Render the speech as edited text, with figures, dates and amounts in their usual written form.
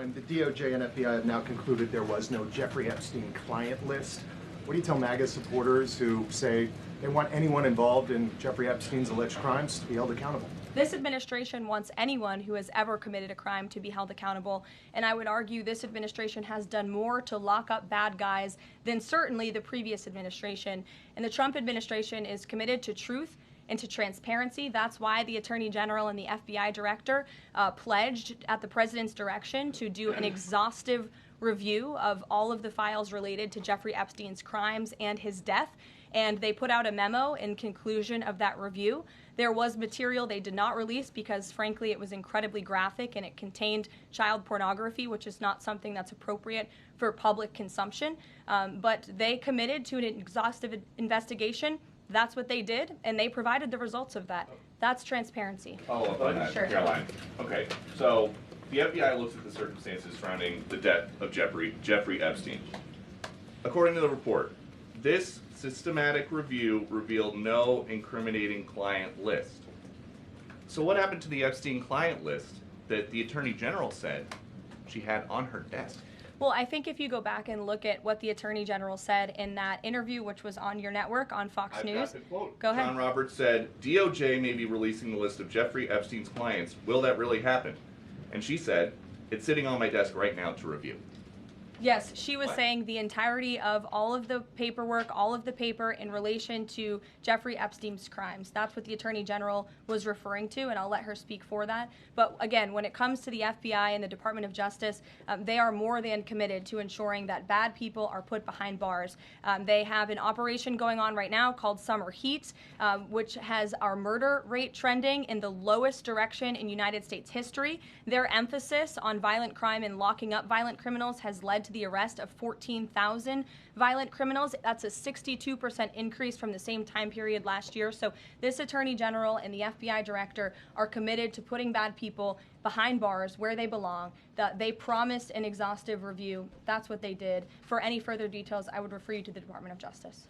crime. The DOJ and FBI have now concluded there was no Jeffrey Epstein client list. What do you tell MAGA supporters who say they want anyone involved in Jeffrey Epstein's alleged crimes to be held accountable? This administration wants anyone who has ever committed a crime to be held accountable, and I would argue this administration has done more to lock up bad guys than certainly the previous administration. And the Trump administration is committed to truth and to transparency. That's why the Attorney General and the FBI Director pledged at the President's direction to do an exhaustive review of all of the files related to Jeffrey Epstein's crimes and his death. And they put out a memo in conclusion of that review. There was material they did not release because, frankly, it was incredibly graphic and it contained child pornography, which is not something that's appropriate for public consumption. But they committed to an exhaustive investigation. That's what they did, and they provided the results of that. That's transparency. Follow up on that, Sure. Caroline. Okay, so the FBI looks at the circumstances surrounding the death of Jeffrey Epstein. According to the report, this systematic review revealed no incriminating client list. So what happened to the Epstein client list that the Attorney General said she had on her desk? Well, I think if you go back and look at what the Attorney General said in that interview, which was on your network on Fox News. Got the quote. Go ahead. John Roberts said, DOJ may be releasing the list of Jeffrey Epstein's clients. Will that really happen? And she said, it's sitting on my desk right now to review. Yes, she was saying the entirety of all of the paperwork, all of the paper in relation to Jeffrey Epstein's crimes. That's what the Attorney General was referring to, and I'll let her speak for that. But again, when it comes to the FBI and the Department of Justice, they are more than committed to ensuring that bad people are put behind bars. They have an operation going on right now called Summer Heat, which has our murder rate trending in the lowest direction in United States history. Their emphasis on violent crime and locking up violent criminals has led to the arrest of 14,000 violent criminals. That's a 62% increase from the same time period last year. So this Attorney General and the FBI Director are committed to putting bad people behind bars where they belong. They promised an exhaustive review. That's what they did. For any further details, I would refer you to the Department of Justice.